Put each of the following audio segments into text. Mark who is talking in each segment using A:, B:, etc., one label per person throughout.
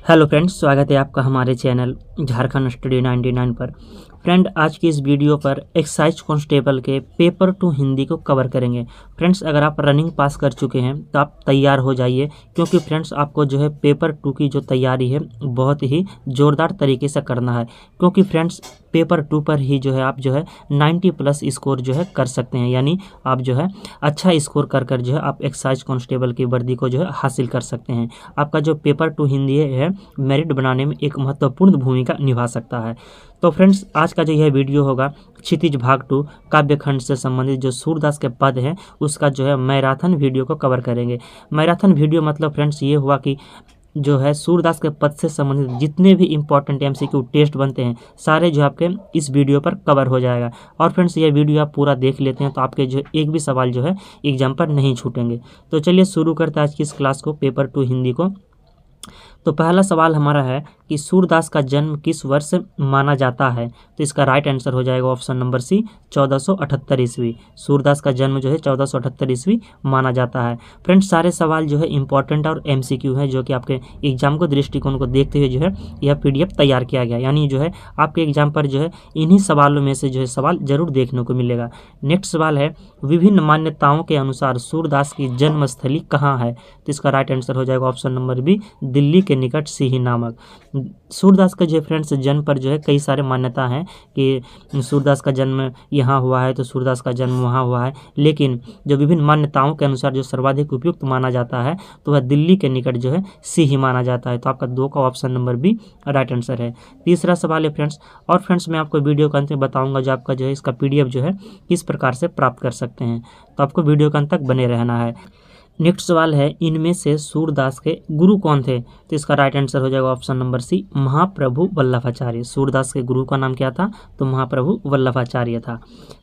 A: Hello friends, स्वागत है आपका हमारे चैनल झारखंड स्टडी 99 पर। फ्रेंड, आज की इस वीडियो पर एक्साइज कांस्टेबल के पेपर 2 हिंदी को कवर करेंगे। फ्रेंड्स, अगर आप रनिंग पास कर चुके हैं तो आप तैयार हो जाइए, क्योंकि फ्रेंड्स आपको जो है पेपर 2 की जो तैयारी है बहुत ही ज़ोरदार तरीके से करना है। क्योंकि फ्रेंड्स पेपर 2 पर ही जो है आप जो है 90 प्लस स्कोर जो है कर सकते हैं, यानी आप जो है अच्छा स्कोर कर जो है आप एक्साइज कांस्टेबल की वर्दी को जो है हासिल कर सकते हैं। आपका जो पेपर 2 हिंदी है मेरिट बनाने में एक महत्वपूर्ण भूमिका निभा सकता है। तो फ्रेंड्स, आज का जो यह वीडियो होगा क्षितिज भाग 2 काव्यखंड से संबंधित जो सूरदास के पद हैं उसका जो है मैराथन वीडियो को कवर करेंगे। मैराथन वीडियो मतलब फ्रेंड्स ये हुआ कि जो है सूरदास के पद से संबंधित जितने भी इंपॉर्टेंट एमसीक्यू टेस्ट बनते हैं सारे जो आपके इस वीडियो पर कवर हो जाएगा। और फ्रेंड्स ये वीडियो आप पूरा देख लेते हैं तो आपके जो एक भी सवाल जो है एग्जाम पर नहीं छूटेंगे। तो चलिए शुरू करते हैं आज की इस क्लास को, पेपर 2 हिंदी को। तो पहला सवाल हमारा है कि सूरदास का जन्म किस वर्ष माना जाता है। तो इसका राइट आंसर हो जाएगा ऑप्शन नंबर सी, 1478 ईस्वी। सूरदास का जन्म जो है 1478 ईस्वी माना जाता है। फ्रेंड्स, सारे सवाल जो है इंपॉर्टेंट और एमसीक्यू है, जो कि आपके एग्जाम को दृष्टिकोण को देखते हुए जो है यह पीडीएफ तैयार किया गया, यानी जो है आपके एग्जाम पर जो है इन्हीं सवालों में से जो है सवाल जरूर देखने को मिलेगा। नेक्स्ट सवाल है, विभिन्न मान्यताओं के अनुसार सूरदास की जन्मस्थली कहाँ है। तो इसका राइट आंसर हो जाएगा ऑप्शन नंबर बी, दिल्ली के निकट सीही नामक। सूरदास का जो फ्रेंड्स जन्म पर जो है कई सारे मान्यता हैं कि सूरदास का जन्म यहाँ हुआ है तो सूरदास का जन्म वहाँ हुआ है, लेकिन जो विभिन्न मान्यताओं के अनुसार जो सर्वाधिक उपयुक्त माना जाता है तो वह दिल्ली के निकट जो है सीही माना जाता है। तो आपका 2 का option number B right answer है। तीसरा सवाल है फ्रेंड्स, और फ्रेंड्स मैं आपको वीडियो के अंत में बताऊंगा जो आपका जो है इसका पीडीएफ जो है किस प्रकार से प्राप्त कर सकते हैं, तो आपको वीडियो के अंत तक बने रहना है। नेक्स्ट सवाल है, इनमें से सूरदास के गुरु कौन थे। तो इसका राइट आंसर हो जाएगा ऑप्शन नंबर सी, महाप्रभु वल्लभाचार्य। सूरदास के गुरु का नाम क्या था, तो महाप्रभु वल्लभाचार्य था।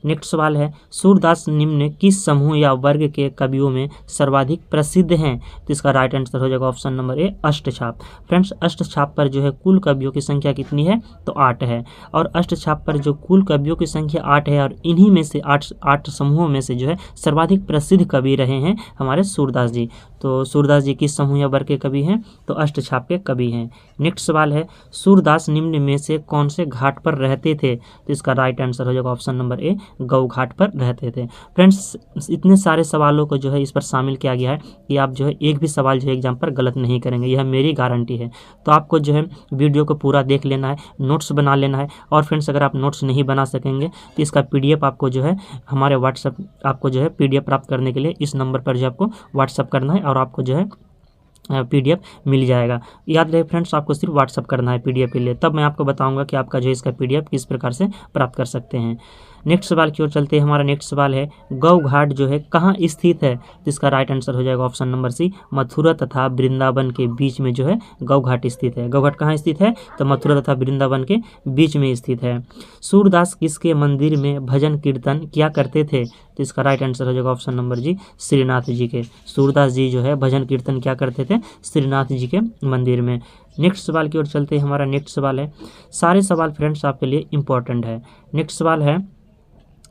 A: नेक्स्ट सवाल है, सूरदास निम्न किस समूह या वर्ग के कवियों में सर्वाधिक प्रसिद्ध हैं। तो इसका राइट आंसर हो जाएगा option number A, Ashtachhap. Friends, अष्टछाप पर जो है कुल कवियों की संख्या कितनी है, तो 8 है। और अष्टछाप पर जो कुल कवियों की संख्या 8 है और इन्हीं में से 8 समूहों में से जो है सर्वाधिक प्रसिद्ध कवि रहे हैं हमारे सूरदास जी। तो सूरदास जी किस समूह या वर्ग के कवि हैं, तो अष्टछाप के कवि हैं। नेक्स्ट सवाल है, सूरदास निम्न में से कौन से घाट पर रहते थे। तो इसका राइट आंसर हो जाएगा ऑप्शन नंबर ए, गौ घाट पर रहते थे। फ्रेंड्स, इतने सारे सवालों को जो है इस पर शामिल किया गया है कि आप जो है एक भी सवाल जो है एग्जाम पर गलत नहीं करेंगे, यह मेरी गारंटी है। तो आपको जो है वीडियो को पूरा देख लेना है, नोट्स बना लेना है। और फ्रेंड्स, अगर आप नोट्स नहीं बना सकेंगे तो इसका पीडीएफ आपको जो है हमारे व्हाट्सएप आपको जो है पीडीएफ प्राप्त करने के लिए इस नंबर पर जो आपको व्हाट्सएप करना है और आपको जो है पीडीएफ मिल जाएगा। याद रहे फ्रेंड्स, आपको सिर्फ व्हाट्सएप करना है पीडीएफ के लिए, तब मैं आपको बताऊंगा कि आपका जो है इसका पीडीएफ किस प्रकार से प्राप्त कर सकते हैं। नेक्स्ट सवाल की ओर चलते हैं। हमारा नेक्स्ट सवाल है, गौ घाट जो है कहाँ स्थित है। तो इसका राइट आंसर हो जाएगा ऑप्शन नंबर सी, मथुरा तथा वृंदावन के बीच में जो है गौ घाट स्थित है। गौ घाट कहाँ स्थित है, तो मथुरा तथा वृंदावन के बीच में स्थित है। सूरदास किसके मंदिर में भजन कीर्तन किया करते थे। तो इसका राइट आंसर हो जाएगा ऑप्शन नंबर जी, श्रीनाथ जी के। सूरदास जी जो है भजन कीर्तन क्या करते थे, श्रीनाथ जी के मंदिर में। नेक्स्ट सवाल की ओर चलते हैं। हमारा नेक्स्ट सवाल है, सारे सवाल फ्रेंड्स आपके लिए इंपॉर्टेंट है। नेक्स्ट सवाल है,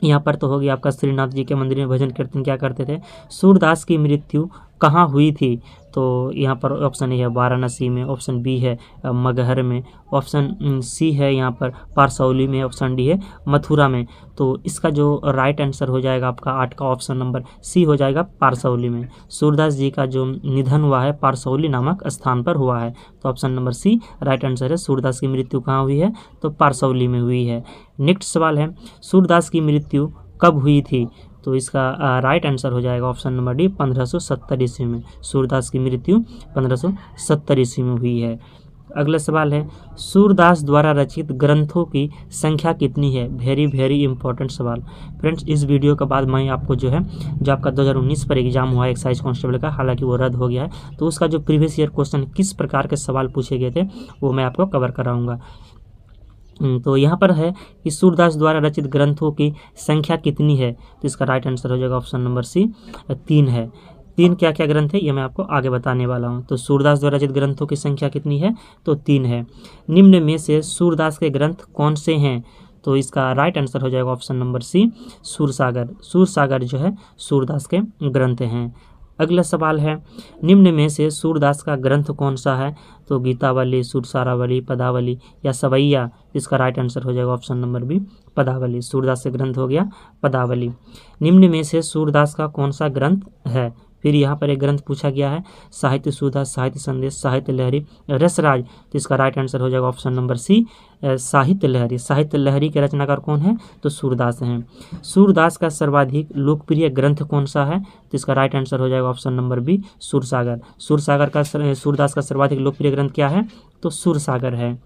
A: यहाँ पर तो हो गया आपका श्रीनाथ जी के मंदिर में भजन कीर्तन क्या करते थे। सूरदास की मृत्यु कहाँ हुई थी। तो यहाँ पर ऑप्शन ए है वाराणसी में, ऑप्शन बी है मगहर में, ऑप्शन सी है यहाँ पर पारसौली में, ऑप्शन डी है मथुरा में। तो इसका जो राइट आंसर हो जाएगा आपका 8 का ऑप्शन नंबर सी हो जाएगा, पारसौली में। सूरदास जी का जो निधन हुआ है पारसौली नामक स्थान पर हुआ है। तो option number C right answer है। सूरदास की मृत्यु कहाँ हुई है, तो पारसौली में हुई है। नेक्स्ट सवाल है, सूरदास की मृत्यु कब हुई थी। तो इसका राइट आंसर हो जाएगा ऑप्शन नंबर डी, 1570 ईस्वी में। सूरदास की मृत्यु 1570 ईस्वी में हुई है। अगला सवाल है, सूरदास द्वारा रचित ग्रंथों की संख्या कितनी है। वेरी इंपॉर्टेंट सवाल। फ्रेंड्स, इस वीडियो के बाद मैं आपको जो है जो आपका 2019 पर एग्जाम हुआ है एक्साइज कांस्टेबल का, हालांकि वो रद्द हो गया है, तो उसका जो प्रीवियस ईयर क्वेश्चन किस प्रकार के सवाल पूछे गए थे वो मैं आपको कवर कराऊंगा। तो यहाँ पर है कि सूरदास द्वारा रचित ग्रंथों की संख्या कितनी है। तो इसका राइट आंसर हो जाएगा ऑप्शन नंबर सी, 3 है। 3 क्या क्या ग्रंथ है ये मैं आपको आगे बताने वाला हूँ। तो सूरदास द्वारा रचित ग्रंथों की संख्या कितनी है, तो 3 है। निम्न में से सूरदास के ग्रंथ कौन से हैं। तो इसका राइट आंसर हो जाएगा option number C, Sursagar. Sursagar जो है सूरदास के ग्रंथ हैं। अगला सवाल है, निम्न में से सूरदास का ग्रंथ कौन सा है। तो गीतावली, सुरसारावली, पदावली या सवैया, इसका राइट आंसर हो जाएगा ऑप्शन नंबर बी पदावली। सूरदास से ग्रंथ हो गया पदावली। निम्न में से सूरदास का कौन सा ग्रंथ है? फिर यहाँ पर एक ग्रंथ पूछा गया है, साहित्य सुधा, साहित्य संदेश, साहित्य लहरी, रसराज, तो इसका राइट आंसर हो जाएगा ऑप्शन नंबर सी साहित्य लहरी। साहित्य लहरी के रचनाकार कौन है? तो सूरदास हैं। सूरदास का सर्वाधिक लोकप्रिय ग्रंथ कौन सा है? तो इसका राइट आंसर हो जाएगा option number B Sursagar. Surdas का सर्वाधिक लोकप्रिय ग्रंथ क्या है? तो सूरसागर है।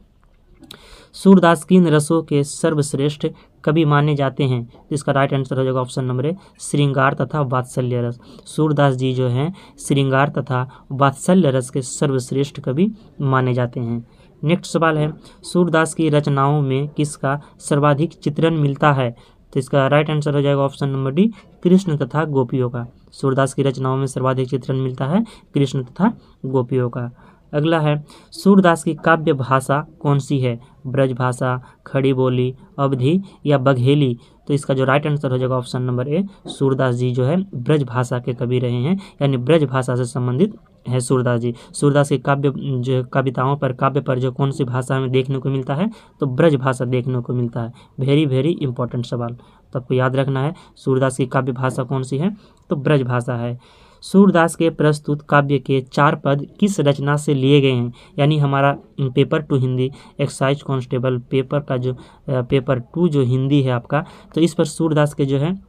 A: सूरदास किन रसों के सर्वश्रेष्ठ कवि माने जाते हैं? तो इसका राइट आंसर हो जाएगा ऑप्शन नंबर ए श्रृंगार तथा वात्सल्य रस। सूरदास जी जो हैं श्रृंगार तथा वात्सल्य रस के सर्वश्रेष्ठ कवि माने जाते हैं। नेक्स्ट सवाल है, सूरदास की रचनाओं में किसका सर्वाधिक चित्रण मिलता है? तो इसका राइट आंसर हो जाएगा ऑप्शन नंबर डी कृष्ण तथा गोपियों का। सूरदास की रचनाओं में सर्वाधिक चित्रण मिलता है कृष्ण तथा गोपियों का। अगला है, सूरदास की काव्य भाषा कौन सी है? ब्रज भाषा, खड़ी बोली, अवधी या बघेली? तो इसका जो राइट आंसर हो जाएगा ऑप्शन नंबर ए सूरदास जी जो है ब्रज भाषा के कवि रहे हैं, यानी ब्रज भाषा से संबंधित है सूरदास जी। सूरदास की कविताओं पर, काव्य पर जो कौन सी भाषा में देखने को मिलता है? तो ब्रज भाषा देखने को मिलता है। वेरी वेरी इंपॉर्टेंट सवाल, तो आपको याद रखना है सूरदास की काव्य भाषा कौन सी है? तो ब्रज भाषा है। सूरदास के प्रस्तुत काव्य के 4 पद किस रचना से लिए गए हैं? यानी हमारा paper 2 Hindi excise constable paper का जो पेपर 2 जो हिंदी है आपका, तो इस पर सूरदास के जो है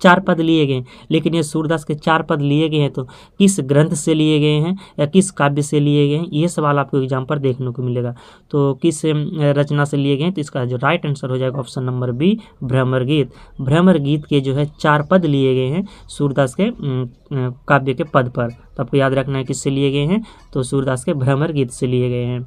A: 4 पद लिए गए, लेकिन ये सूरदास के 4 पद लिए गए हैं तो किस ग्रंथ से लिए गए हैं या किस काव्य से लिए गए हैं, ये सवाल आपको एग्जाम पर देखने को मिलेगा। तो किस रचना से लिए गए हैं? तो इसका जो राइट आंसर हो जाएगा ऑप्शन नंबर बी भ्रमर गीत। भ्रमर गीत के जो है 4 पद लिए गए हैं सूरदास के काव्य के पद पर, तो आपको याद रखना है किससे लिए गए हैं? तो सूरदास के भ्रमर गीत से लिए गए हैं।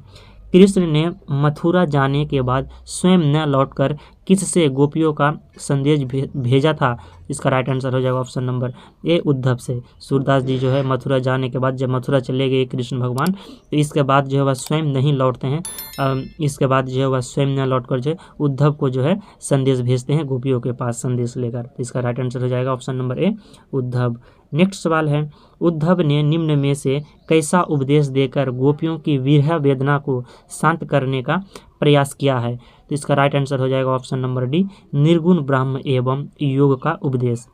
A: कृष्ण ने मथुरा जाने के बाद स्वयं न लौटकर किससे गोपियों का संदेश भेजा था? इसका राइट आंसर हो जाएगा ऑप्शन नंबर ए उद्धव से। सूरदास जी जो है मथुरा जाने के बाद जब मथुरा चले गए कृष्ण भगवान, तो इसके बाद जो है वह स्वयं नहीं लौटते हैं। इसके बाद जो है वह स्वयं न लौटकर जो है उद्धव को जो है संदेश भेजते हैं गोपियों के पास संदेश लेकर। तो इसका राइट आंसर हो जाएगा option number A Uddhav. Next सवाल है, उद्धव ने निम्न में से कैसा उपदेश देकर गोपियों की विरह वेदना को शांत करने का प्रयास किया है? तो इसका राइट आंसर हो जाएगा ऑप्शन नंबर डी निर्गुण ब्रह्म एवं योग का उपदेश।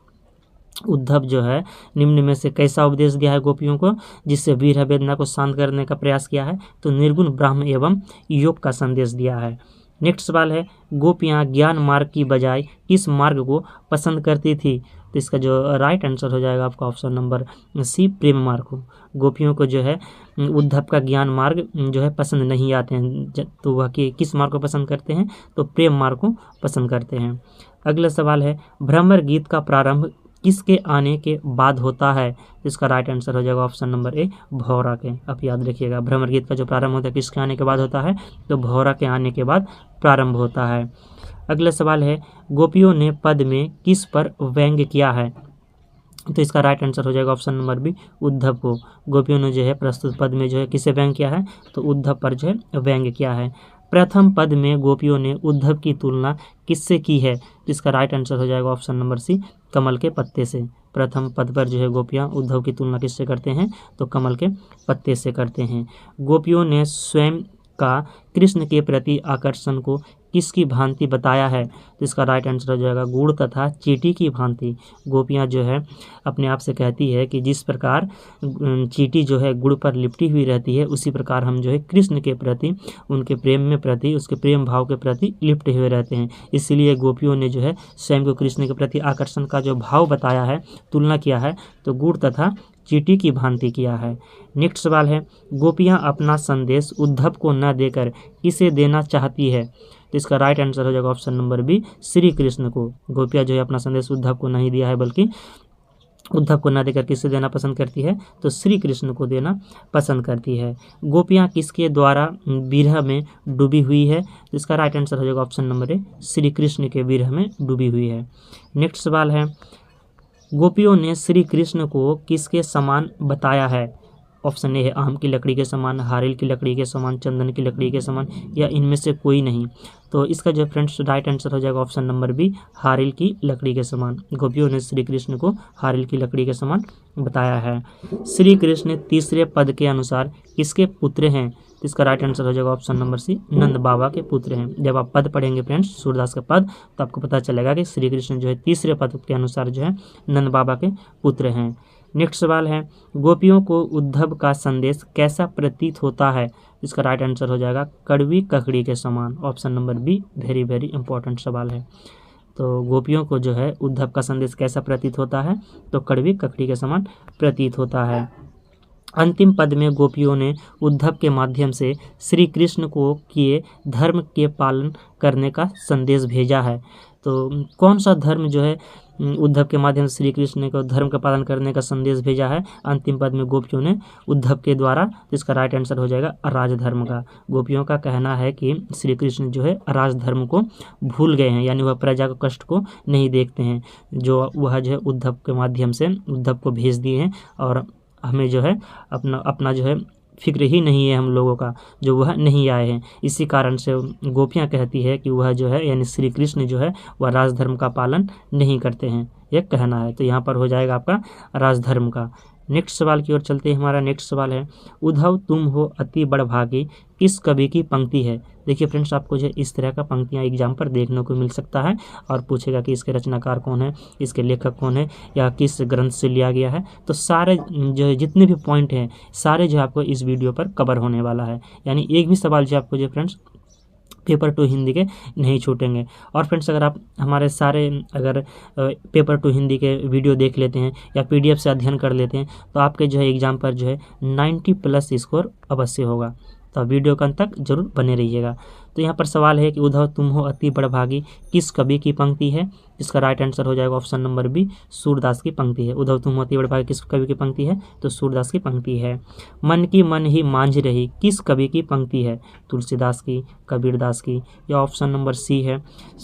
A: उद्धव जो है निम्न में से कैसा उपदेश दिया है गोपियों को जिससे विरह वेदना को शांत करने का प्रयास किया है? तो निर्गुण ब्रह्म एवं योग का संदेश दिया है। नेक्स्ट सवाल है, गोपियाँ ज्ञान मार्ग की बजाय किस मार्ग को पसंद करती थी? तो इसका जो राइट आंसर हो जाएगा आपका ऑप्शन नंबर सी प्रेम मार्ग को। गोपियों को जो है उद्धव का ज्ञान मार्ग जो है पसंद नहीं आते हैं, तो वह किस मार्ग को पसंद करते हैं? तो प्रेम मार्ग को पसंद करते हैं। अगला सवाल है, भ्रमर गीत का प्रारंभ किसके आने के बाद होता है? इसका राइट आंसर हो जाएगा ऑप्शन नंबर ए भौरा के। आप याद रखिएगा भ्रमर गीत का जो प्रारंभ होता है किसके आने के बाद होता है? तो भौरा के आने के बाद प्रारंभ होता है। अगला सवाल है, गोपियों ने पद में किस पर व्यंग्य किया है? तो इसका राइट आंसर हो जाएगा ऑप्शन नंबर बी उद्धव को। गोपियों ने जो है प्रस्तुत पद में जो है किसे व्यंग्य किया है? तो उद्धव पर जो है व्यंग्य किया है। प्रथम पद में गोपियों ने उद्धव की तुलना किससे की है? तो इसका राइट आंसर हो जाएगा ऑप्शन नंबर सी कमल के पत्ते से। प्रथम पद पर जो है गोपियाँ उद्धव की तुलना किससे करते हैं? तो कमल के पत्ते से करते हैं। गोपियों ने स्वयं का कृष्ण के प्रति आकर्षण को किसकी भांति बताया है? तो इसका राइट आंसर हो जाएगा गुड़ तथा चींटी की भांति। गोपियाँ जो है अपने आप से कहती है कि जिस प्रकार चींटी जो है गुड़ पर लिपटी हुई रहती है उसी प्रकार हम जो है कृष्ण के प्रति, उनके प्रेम में प्रति, उसके प्रेम भाव के प्रति लिपटे हुए रहते हैं। इसीलिए गोपियों ने जो है स्वयं को कृष्ण के प्रति आकर्षण का जो भाव बताया है, तुलना किया है, तो गुड़ तथा चींटी की भांति किया है। नेक्स्ट सवाल है, गोपियाँ अपना संदेश उद्धव को न देकर किसे देना चाहती है? तो इसका राइट आंसर हो जाएगा option number B Shri Krishna को। गोपियाँ जो है अपना संदेश उद्धव को नहीं दिया है बल्कि उद्धव को न देकर किसे देना पसंद करती है? तो श्री कृष्ण को देना पसंद करती है। गोपियाँ किसके द्वारा विरह में डूबी हुई है? तो इसका राइट आंसर हो जाएगा option number A Shri Krishna के विरह में डूबी हुई है। नेक्स्ट सवाल है, गोपियों ने श्री कृष्ण को किसके समान बताया है? ऑप्शन ए है आम की लकड़ी के समान, हारिल की लकड़ी के समान, चंदन की लकड़ी के समान, या इनमें से कोई नहीं। तो इसका जो फ्रेंड्स राइट आंसर हो जाएगा ऑप्शन नंबर बी हारिल की लकड़ी के समान। गोपियों ने श्री कृष्ण को हारिल की लकड़ी के समान बताया है। श्री कृष्ण तीसरे पद के अनुसार किसके पुत्र हैं? तो इसका राइट आंसर हो जाएगा ऑप्शन नंबर सी, नंद बाबा के पुत्र हैं। जब आप पद पढ़ेंगे फ्रेंड्स सूरदास का पद, तो आपको पता चलेगा कि श्री कृष्ण जो है तीसरे पद के अनुसार जो है नंद बाबा के पुत्र हैं। नेक्स्ट सवाल है, गोपियों को उद्धव का संदेश कैसा प्रतीत होता है? इसका राइट आंसर हो जाएगा कड़वी ककड़ी के समान, option number B, very very important सवाल है। तो गोपियों को जो है उद्धव का संदेश कैसा प्रतीत होता है? तो कड़वी ककड़ी के समान प्रतीत होता है। अंतिम पद में गोपियों ने उद्धव के माध्यम से श्री कृष्ण को किए धर्म के पालन करने का संदेश भेजा है। तो कौन सा धर्म जो है उद्धव के माध्यम से श्री कृष्ण को धर्म का पालन करने का संदेश भेजा है? अंतिम पद में गोपियों ने उद्धव के द्वारा, तो इसका राइट आंसर हो जाएगा राजधर्म का। गोपियों का कहना है कि श्री कृष्ण जो है राजधर्म को भूल गए हैं, यानी वह प्रजा के कष्ट को नहीं देखते हैं, जो वह जो है उद्धव के माध्यम से उद्धव को भेज दिए हैं, और हमें जो है अपना जो है फिक्र ही नहीं है हम लोगों का, जो वह नहीं आए हैं। इसी कारण से गोपियाँ कहती है कि वह जो है यानी श्री कृष्ण जो है वह राजधर्म का पालन नहीं करते हैं, यह कहना है। तो यहाँ पर हो जाएगा आपका राजधर्म का। नेक्स्ट सवाल की ओर चलते हैं। हमारा नेक्स्ट सवाल है, उद्धव तुम हो अति बड़भागी किस कवि की पंक्ति है? देखिए फ्रेंड्स, आपको जो इस तरह का पंक्तियाँ एग्जाम पर देखने को मिल सकता है और पूछेगा कि इसके रचनाकार कौन है, इसके लेखक कौन है, या किस ग्रंथ से लिया गया है। तो सारे जो है जितने भी पॉइंट हैं सारे जो आपको इस वीडियो पर कवर होने वाला है, यानी एक भी सवाल जो आपको जो फ्रेंड्स पेपर टू हिंदी के नहीं छूटेंगे। और फ्रेंड्स, अगर आप हमारे सारे पेपर टू हिंदी के वीडियो देख लेते हैं या पीडीएफ से अध्ययन कर लेते हैं, तो आपके जो है एग्जाम पर जो है 90+ स्कोर अवश्य होगा। तो वीडियो के अंत तक जरूर बने रहिएगा। तो यहाँ पर सवाल है कि उद्धव तुम हो अति बड़भागी किस कवि की पंक्ति है? इसका राइट आंसर हो जाएगा ऑप्शन नंबर बी, सूरदास की पंक्ति है। उद्धव तुम हो अति बड़भागी किस कवि की पंक्ति है? तो सूरदास की पंक्ति है। मन की मन ही मांझ रही किस कवि की पंक्ति है? तुलसीदास की, कबीरदास की, या ऑप्शन नंबर सी है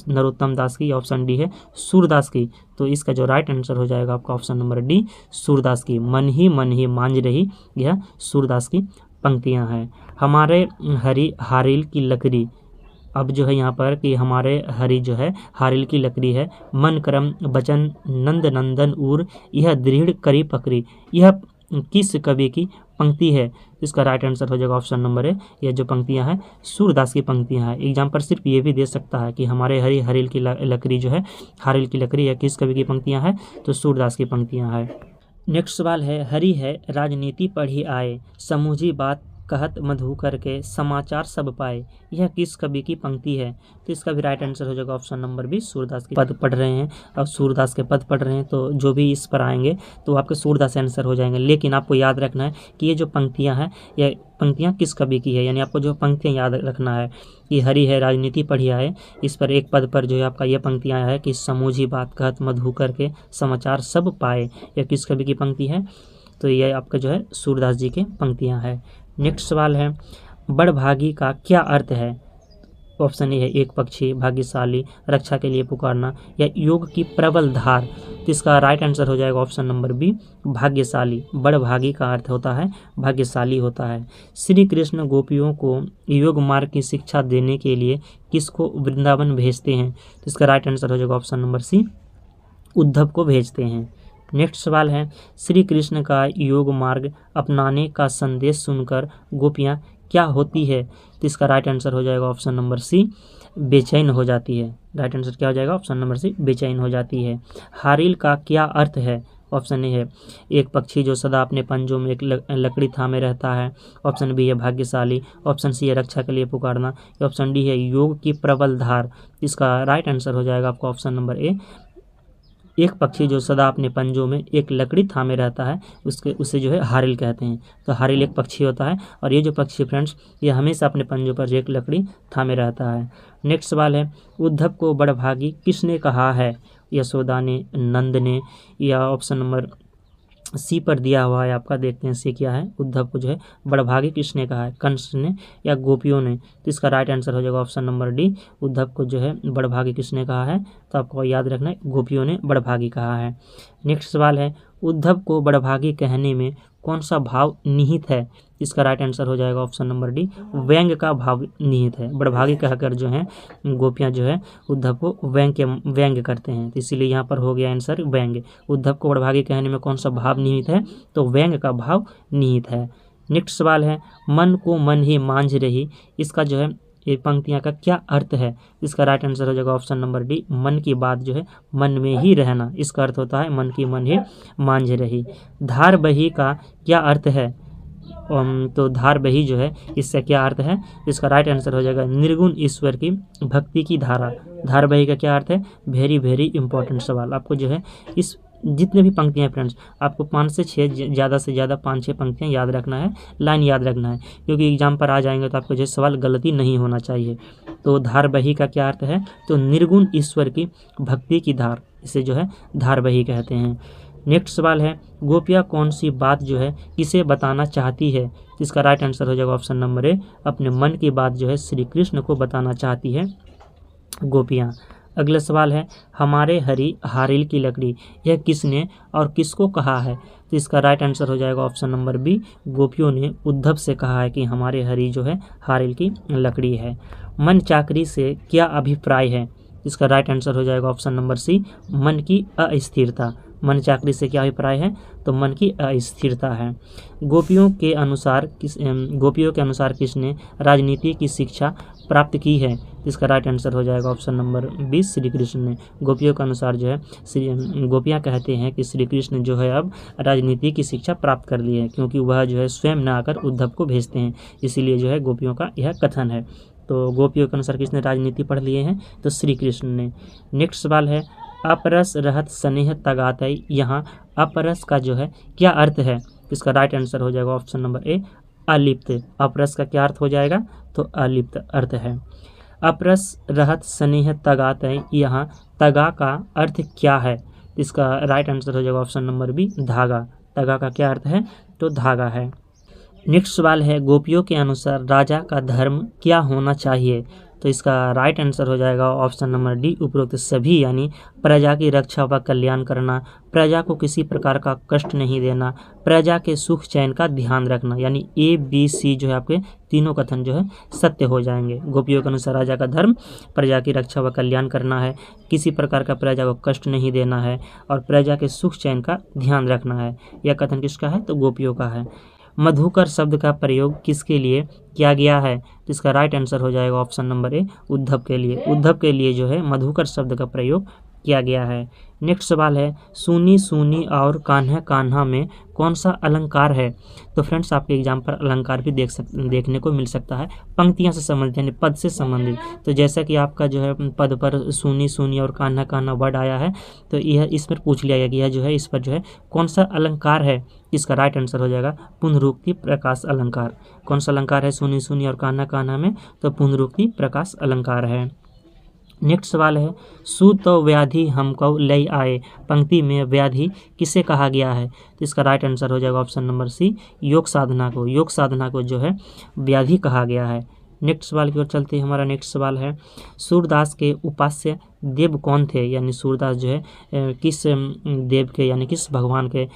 A: नरोत्तम दास की, या ऑप्शन डी है सूरदास की। तो इसका जो राइट आंसर हो जाएगा आपका ऑप्शन नंबर डी, सूरदास की। मन ही मांझ रही, यह सूरदास की पंक्तियां हैं। हमारे हरी हारिल की लकड़ी, अब जो है यहाँ पर कि हमारे हरी जो है हारिल की लकड़ी है, मन करम बचन नंद नंदन उर यह दृढ़ करी पकड़ी, यह किस कवि की पंक्ति है? इसका राइट आंसर हो जाएगा ऑप्शन नंबर ए, यह जो पंक्तियां हैं सूरदास की पंक्तियां हैं। एग्जाम पर सिर्फ ये भी दे सकता है कि हमारे हरी हरिल की लकड़ी जो है हारिल की लकड़ी, यह किस कवि की पंक्तियां हैं? तो सूरदास की पंक्तियां हैं। नेक्स्ट सवाल है, हरि है राजनीति पढ़ी आए समूझी बात कहत मधु करके समाचार सब पाए, यह किस कवि की पंक्ति है? तो इसका भी राइट आंसर हो जाएगा ऑप्शन नंबर बी, सूरदास के पद पढ़ रहे हैं और सूरदास के पद पढ़ रहे हैं, तो जो भी इस पर आएंगे तो आपके सूरदास आंसर हो जाएंगे। लेकिन आपको याद रखना है कि ये जो पंक्तियां हैं ये पंक्तियां किस कवि की है, यानी आपको जो पंक्तियां याद रखना है कि हरि है राजनीति पढ़ी आए, इस पर एक पद पर जो है आपका ये पंक्तियां है कि समूझी बात कहत मधु करके समाचार सब पाए, यह किस कवि की पंक्ति है? तो यह आपका जो है सूरदास जी के पंक्तियां है। नेक्स्ट सवाल है, बड़भागी का क्या अर्थ है? ऑप्शन ए है एक पक्षी, भाग्यशाली, रक्षा के लिए पुकारना, या योग की प्रबल धार। तो इसका राइट आंसर हो जाएगा ऑप्शन नंबर बी, भाग्यशाली। बड़भागी का अर्थ होता है भाग्यशाली होता है। श्री कृष्ण गोपियों को योग मार्ग की शिक्षा देने के लिए किसको वृंदावन भेजते हैं? तो इसका राइट आंसर हो जाएगा ऑप्शन नंबर सी, उद्धव को भेजते हैं। नेक्स्ट सवाल है, श्री कृष्ण का योग मार्ग अपनाने का संदेश सुनकर गोपियाँ क्या होती है? तो इसका राइट आंसर हो जाएगा ऑप्शन नंबर सी, बेचैन हो जाती है। राइट आंसर क्या हो जाएगा? ऑप्शन नंबर सी, बेचैन हो जाती है। हारिल का क्या अर्थ है? ऑप्शन ए है एक पक्षी जो सदा अपने पंजों में एक लकड़ी थामे रहता है, ऑप्शन बी है भाग्यशाली, ऑप्शन सी है रक्षा के लिए पुकारना, ऑप्शन डी है योग की प्रबल धार। इसका राइट आंसर हो जाएगा आपका ऑप्शन नंबर ए, एक पक्षी जो सदा अपने पंजों में एक लकड़ी थामे रहता है उसे जो है हारिल कहते हैं। तो हारिल एक पक्षी होता है और ये जो पक्षी फ्रेंड्स ये हमेशा अपने पंजों पर एक लकड़ी थामे रहता है। नेक्स्ट सवाल है, उद्धव को बड़भागी किसने कहा है? यशोदा ने, नंद ने, या ऑप्शन नंबर सी पर दिया हुआ है आपका, देखते हैं सी क्या है। उद्धव को जो है बड़भागी किसने कहा है? कंस ने या गोपियों ने? तो इसका राइट आंसर हो जाएगा ऑप्शन नंबर डी, उद्धव को जो है बड़भागी किसने कहा है? तो आपको याद रखना है गोपियों ने बड़भागी कहा है। नेक्स्ट सवाल है, उद्धव को बड़भागी कहने में कौन सा भाव निहित है? इसका राइट आंसर हो जाएगा ऑप्शन नंबर डी, व्यंग का भाव निहित है। बड़भागी कहकर जो है गोपियां जो है उद्धव को व्यंग करते हैं, तो इसीलिए यहाँ पर हो गया आंसर व्यंग। उद्धव को बड़भागी कहने में कौन सा भाव निहित है? तो व्यंग का भाव निहित है। नेक्स्ट सवाल है मन को मन ही मांझ रही, इसका जो है ये पंक्तियाँ का क्या अर्थ है? इसका राइट आंसर हो जाएगा ऑप्शन नंबर डी, मन की बात जो है मन में ही रहना, इसका अर्थ होता है मन की मन ही मांझ रही। धार बही का क्या अर्थ है? तो धार बही जो है इससे क्या अर्थ है? इसका राइट आंसर हो जाएगा निर्गुण ईश्वर की भक्ति की धारा। धार बही का क्या अर्थ है? वेरी वेरी इंपॉर्टेंट सवाल। आपको जो है इस जितने भी पंक्तियाँ फ्रेंड्स आपको 5 से 6 ज़्यादा से ज़्यादा 5-6 पंक्तियाँ याद रखना है, लाइन याद रखना है, क्योंकि एग्जाम पर आ जाएंगे तो आपको जो सवाल गलती नहीं होना चाहिए। तो धार बही का क्या अर्थ है? तो निर्गुण ईश्वर की भक्ति की धार, इसे जो है धार बही कहते हैं। नेक्स्ट सवाल है गोपियाँ कौन सी बात जो है किसे बताना चाहती है? इसका राइट आंसर हो जाएगा ऑप्शन नंबर ए, अपने मन की बात जो है श्री कृष्ण को बताना चाहती है गोपियाँ। अगला सवाल है हमारे हरि हारिल की लकड़ी, यह किसने और किसको कहा है? तो इसका राइट आंसर हो जाएगा ऑप्शन नंबर बी, गोपियों ने उद्धव से कहा है कि हमारे हरि जो है हारिल की लकड़ी है। मन चाकरी से क्या अभिप्राय है? इसका राइट आंसर हो जाएगा ऑप्शन नंबर सी, मन की अस्थिरता। मन चाकरी से क्या अभिप्राय है? तो मन की अस्थिरता है। गोपियों के अनुसार किसने राजनीति की शिक्षा प्राप्त की है? इसका राइट आंसर हो जाएगा ऑप्शन नंबर 20, श्री कृष्ण ने। गोपियों के अनुसार जो है गोपियाँ कहते हैं कि श्री कृष्ण जो है अब राजनीति की शिक्षा प्राप्त कर ली है, क्योंकि वह जो है स्वयं न आकर उद्धव को भेजते हैं, इसीलिए जो है गोपियों का यह कथन है। तो गोपियों के अनुसार किसने राजनीति पढ़ लिए हैं? तो श्री कृष्ण ने। नेक्स्ट सवाल है अपरस रहत स्नेह तगातई, यहाँ अपरस का जो है क्या अर्थ है? इसका राइट आंसर हो जाएगा ऑप्शन नंबर ए, अलिप्त। अपरस का क्या अर्थ हो जाएगा? तो अलिप्त अर्थ है। अपरस रहत स्नेह तगातई, यहाँ तगा का अर्थ क्या है? इसका राइट आंसर हो जाएगा ऑप्शन नंबर बी, धागा। तगा का क्या अर्थ है? तो धागा है। नेक्स्ट सवाल है गोपियों के अनुसार राजा का धर्म क्या होना चाहिए? तो इसका राइट आंसर हो जाएगा ऑप्शन नंबर डी, उपरोक्त सभी, यानी प्रजा की रक्षा व कल्याण करना, प्रजा को किसी प्रकार का कष्ट नहीं देना, प्रजा के सुख चैन का ध्यान रखना, यानी ए बी सी जो है आपके तीनों कथन जो है सत्य हो जाएंगे। गोपियों के अनुसार राजा का धर्म प्रजा की रक्षा व कल्याण करना है, किसी प्रकार का प्रजा को कष्ट नहीं देना है, और प्रजा के सुख चैन का ध्यान रखना है। यह कथन किसका है? तो गोपियों का है। मधुकर शब्द का प्रयोग किसके लिए किया गया है? तो इसका राइट आंसर हो जाएगा ऑप्शन नंबर ए, उद्धव के लिए। उद्धव के लिए जो है मधुकर शब्द का प्रयोग किया गया है। नेक्स्ट सवाल है सूनी सूनी और कान्हा कान्हा में कौन सा अलंकार है? तो फ्रेंड्स आपके एग्जाम पर अलंकार भी देखने को मिल सकता है, पंक्तियां से संबंधित यानी पद से संबंधित। तो जैसा कि आपका जो है पद पर सूनी सूनी और कान्हा कान्हा वर्ड आया है, तो यह इस पर पूछ लिया गया जो है इस पर जो है कौन सा अलंकार है? इसका राइट आंसर हो जाएगा पुनरुक्ति प्रकाश अलंकार। कौन सा अलंकार है सूनी सूनी और कान्हा कान्हा में? तो पुनरुक्ति प्रकाश अलंकार है। नेक्स्ट सवाल है सूत तो व्याधि हमको ले आए, पंक्ति में व्याधि किसे कहा गया है? तो इसका राइट आंसर हो जाएगा ऑप्शन नंबर सी, योग साधना को। योग साधना को जो है व्याधि कहा गया है। नेक्स्ट सवाल की ओर चलते हैं। हमारा नेक्स्ट सवाल है सूरदास के उपास्य देव कौन थे? यानी सूरदास जो है किस देव के यानी किस भगवान के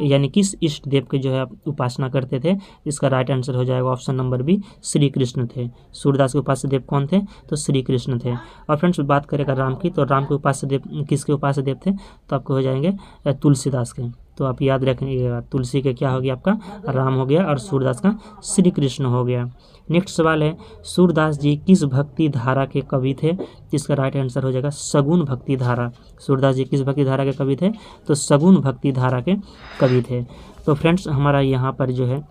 A: यानी किस इष्ट देव के जो है उपासना करते थे? इसका राइट आंसर हो जाएगा option number B, Shri Krishna थे। सूरदास के उपास्य देव कौन थे? तो श्री कृष्ण थे। और फ्रेंड्स बात करें अगर राम की, तो राम के उपास्य देव किसके उपास्य देव थे? तो आपको हो जाएंगे तुलसीदास के। तो आप याद रखिएगा तुलसी के क्या हो गया आपका राम हो गया, और सूरदास का श्री कृष्ण हो गया। नेक्स्ट सवाल है सूरदास जी किस भक्ति धारा के कवि थे? जिसका राइट आंसर हो जाएगा सगुन भक्ति धारा। सूरदास जी किस भक्ति धारा के कवि थे? तो सगुन भक्ति धारा के कवि थे। तो फ्रेंड्स हमारा यहाँ पर जो है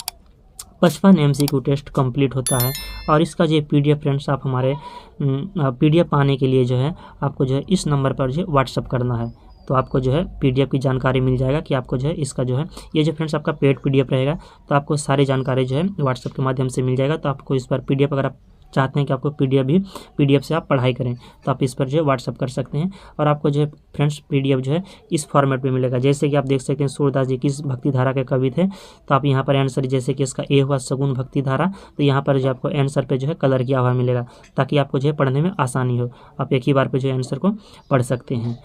A: 55 MCQ टेस्ट कंप्लीट होता है, और इसका जो PDF फ्रेंड्स आप हमारे PDF पाने के लिए जो है आपको जो है इस नंबर पर जो है व्हाट्सअप करना है। तो आपको जो है PDF की जानकारी मिल जाएगा कि आपको जो है इसका जो है ये जो फ्रेंड्स आपका पेड PDF रहेगा, तो आपको सारी जानकारी जो है व्हाट्सएप के माध्यम से मिल जाएगा। तो आपको इस पर PDF अगर आप चाहते हैं कि आपको PDF से आप पढ़ाई करें, तो आप इस पर जो है व्हाट्सअप कर सकते हैं, और आपको जो है फ्रेंड्स PDF जो है इस फॉर्मेट में मिलेगा। जैसे कि आप देख सकते हैं सूरदास जी किस भक्ति धारा के कवि थे, तो आप यहाँ पर आंसर जैसे कि इसका ए हुआ सगुन भक्ति धारा, तो यहाँ पर जो आपको आंसर पे जो है कलर किया हुआ मिलेगा, ताकि आपको जो है पढ़ने में आसानी हो। आप एक ही बार पे जो है आंसर को पढ़ सकते हैं।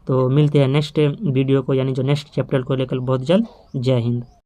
A: तो मिलते हैं नेक्स्ट वीडियो को यानी जो नेक्स्ट चैप्टर को लेकर बहुत जल्द। जय हिंद।